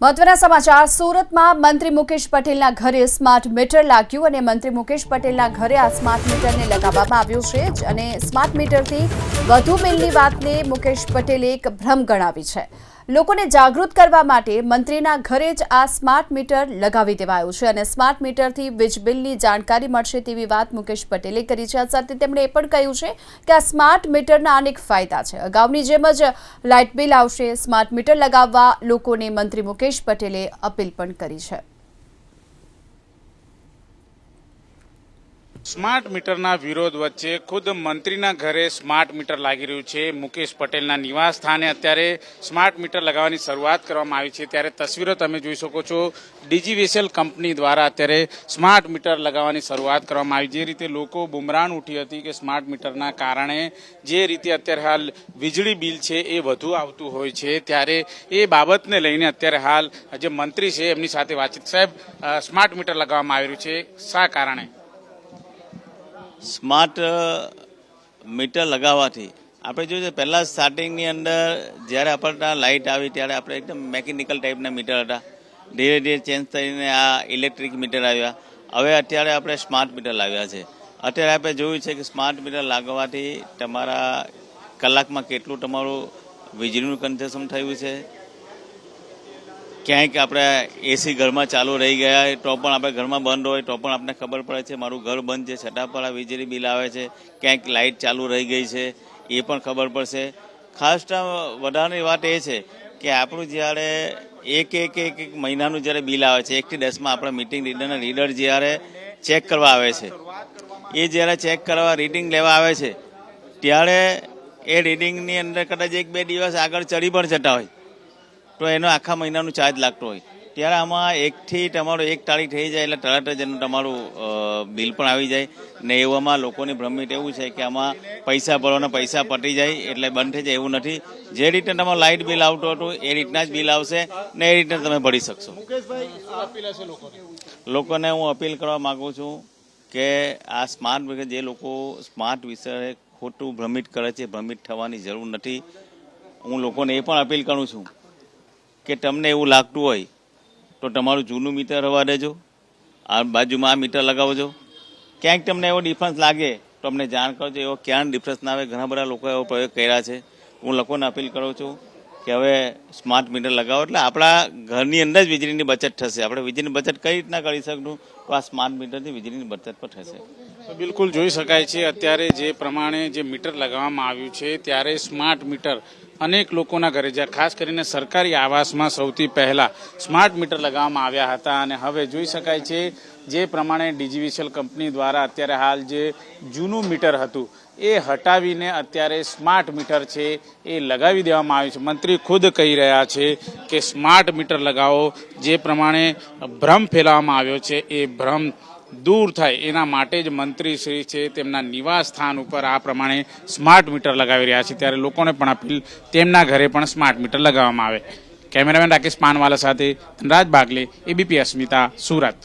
મહત્વના સમાચાર સુરતમાં મંત્રી મુકેશ પટેલના ઘરે સ્માર્ટ મીટર લાગ્યું અને મંત્રી મુકેશ પટેલના ઘરે આ સ્માર્ટ મીટરને લગાવવામાં આવ્યું છે અને સ્માર્ટ મીટરથી વધુ બિલની વાતને મુકેશ પટેલે એક ભ્રમ ગણાવી છે। લોકોને જાગૃત કરવા માટે મંત્રીના ઘરે જ આ સ્માર્ટ મીટર લગાવી દેવાયું છે અને સ્માર્ટ મીટરથી વીજ બિલની જાણકારી મળશે તેવી વાત મુકેશ પટેલે કરી છે। આ સાથે તેમણે એ પણ કહ્યું છે કે આ સ્માર્ટ મીટરના અનેક ફાયદા છે। અગાઉની જેમ જ લાઇટ બિલ આવશે। સ્માર્ટ મીટર લગાવવા લોકોને મંત્રી મુકેશ પટેલે અપીલ પણ કરી છે। સ્માર્ટ મીટરના વિરોધ વચ્ચે ખુદ મંત્રીના ઘરે સ્માર્ટ મીટર લાગી રહ્યું છે। મુકેશ પટેલના નિવાસ સ્થાને અત્યારે સ્માર્ટ મીટર લગાવવાની શરૂઆત કરવામાં આવી છે। ત્યારે તસવીરો તમે જોઈ શકો છો। ડીજીવીસીએલ કંપની દ્વારા અત્યારે સ્માર્ટ મીટર લગાવવાની શરૂઆત કરવામાં આવી। જે રીતે લોકો બુમરાણ ઉઠી હતી કે સ્માર્ટ મીટરના કારણે જે રીતે અત્યારે હાલ વીજળી બિલ છે એ વધુ આવતું હોય છે, ત્યારે એ બાબતને લઈને અત્યારે હાલ જે મંત્રી છે એમની સાથે વાતચીત। સાહેબ, સ્માર્ટ મીટર લગાવવામાં આવી રહ્યું છે, શા કારણે? સ્માર્ટ મીટર લગાવવાથી આપણે જોઈએ પહેલાં સ્ટાર્ટિંગની અંદર જ્યારે આપણને લાઇટ આવી ત્યારે આપણે એકદમ મેકેનિકલ ટાઈપના મીટર હતા। ધીરે ધીરે ચેન્જ થઈને આ ઇલેક્ટ્રિક મીટર આવ્યા। હવે અત્યારે આપણે સ્માર્ટ મીટર લાવ્યા છે। અત્યારે આપણે જોયું છે કે સ્માર્ટ મીટર લાગવાથી તમારા કલાકમાં કેટલું તમારું વીજળીનું કન્ઝમ્પશન થયું છે। ક્યાંક આપણે એસી ઘરમાં ચાલુ રહી ગયા હોય તો પણ આપણે ઘરમાં બંધ હોય તો પણ આપણને ખબર પડે છે મારું ઘર બંધ છે છતાં પણ આ વીજળી બિલ આવે છે। ક્યાંક લાઇટ ચાલુ રહી ગઈ છે એ પણ ખબર પડશે। ખાસ વધારાની વાત એ છે કે આપણું જ્યારે એક મહિનાનું જ્યારે બિલ આવે છે 1 થી 10માં આપણા મીટિંગ રીડરના રીડર જ્યારે ચેક કરવા આવે છે, એ જ્યારે ચેક કરવા રીડિંગ લેવા આવે છે ત્યારે એ રીડિંગની અંદર કદાચ 1-2 દિવસ આગળ ચડી પણ જતા હોય તો એનો આખા મહિનાનું ચાર્જ લાગતો હોય। ત્યારે આમાં 1 થી તમારું 1 તારીખ થઈ જાય એટલે તરત જ એનું તમારું બિલ પણ આવી જાય ને એવામાં લોકોની ભ્રમિત એવું છે કે આમાં પૈસા ભરવાના પૈસા પતી જાય એટલે બંધ થઈ જાય, એવું નથી। જે રીતે તમારું લાઇટ બિલ આવતું હતું એ રીતના જ બિલ આવશે ને એ રીતે તમે ભરી શકશો। લોકોને હું અપીલ કરવા માગું છું કે આ સ્માર્ટ મીટર જે લોકો સ્માર્ટ વિશે ખોટું ભ્રમિત કરે છે, ભ્રમિત થવાની જરૂર નથી। હું લોકોને એ પણ અપીલ કરું છું કે તમને એવું લાગતું હોય તો તમારું જૂનું મીટર હવા દેજો, આ બાજુમાં આ મીટર લગાવજો। ક્યાંક તમને એવો ડિફરન્સ લાગે તો અમને જાણ કરજો। એવો ક્યાં ડિફરન્સ ના આવે, ઘણા બધા લોકો એવો પ્રયોગ કર્યા છે। હું લોકોને અપીલ કરું છું કે હવે સ્માર્ટ મીટર લગાવો એટલે આપણા ઘરની અંદર જ વીજળીની બચત થશે। આપણે વીજળીની બચત કઈ રીતના કરી શકશું તો આ સ્માર્ટ મીટરથી વીજળીની બચત પણ થશે। બિલકુલ જોઈ શકાય છે અત્યારે જે પ્રમાણે જે મીટર લગાવવામાં આવ્યું છે ત્યારે સ્માર્ટ મીટર અનેક લોકોના ઘરે જ્યાં ખાસ કરીને સરકારી આવાસમાં સૌથી પહેલા સ્માર્ટ મીટર લગાવવામાં આવ્યા હતા અને હવે જોઈ શકાય છે જે પ્રમાણે ડીજીવીસીએલ કંપની દ્વારા અત્યારે હાલ જે જૂનું મીટર હતું એ હટાવીને અત્યારે સ્માર્ટ મીટર છે એ લગાવી દેવામાં આવ્યું છે। મંત્રી ખુદ કહી રહ્યા છે કે સ્માર્ટ મીટર લગાવો। જે પ્રમાણે ભ્રમ ફેલાવવામાં આવ્યો છે એ ભ્રમ દૂર થાય એના માટે જ મંત્રી શ્રી છે તેમના નિવાસ સ્થાન ઉપર આ પ્રમાણે સ્માર્ટ મીટર લગાવી રહ્યા છે। ત્યારે લોકોને પણ અપીલ તેમના ઘરે પણ સ્માર્ટ મીટર લગાવવામાં આવે। કેમેરામેન રાકેશ પાનવાલા સાથે ધનરાજ બાગલે, એબીપી અસ્મિતા, સુરત।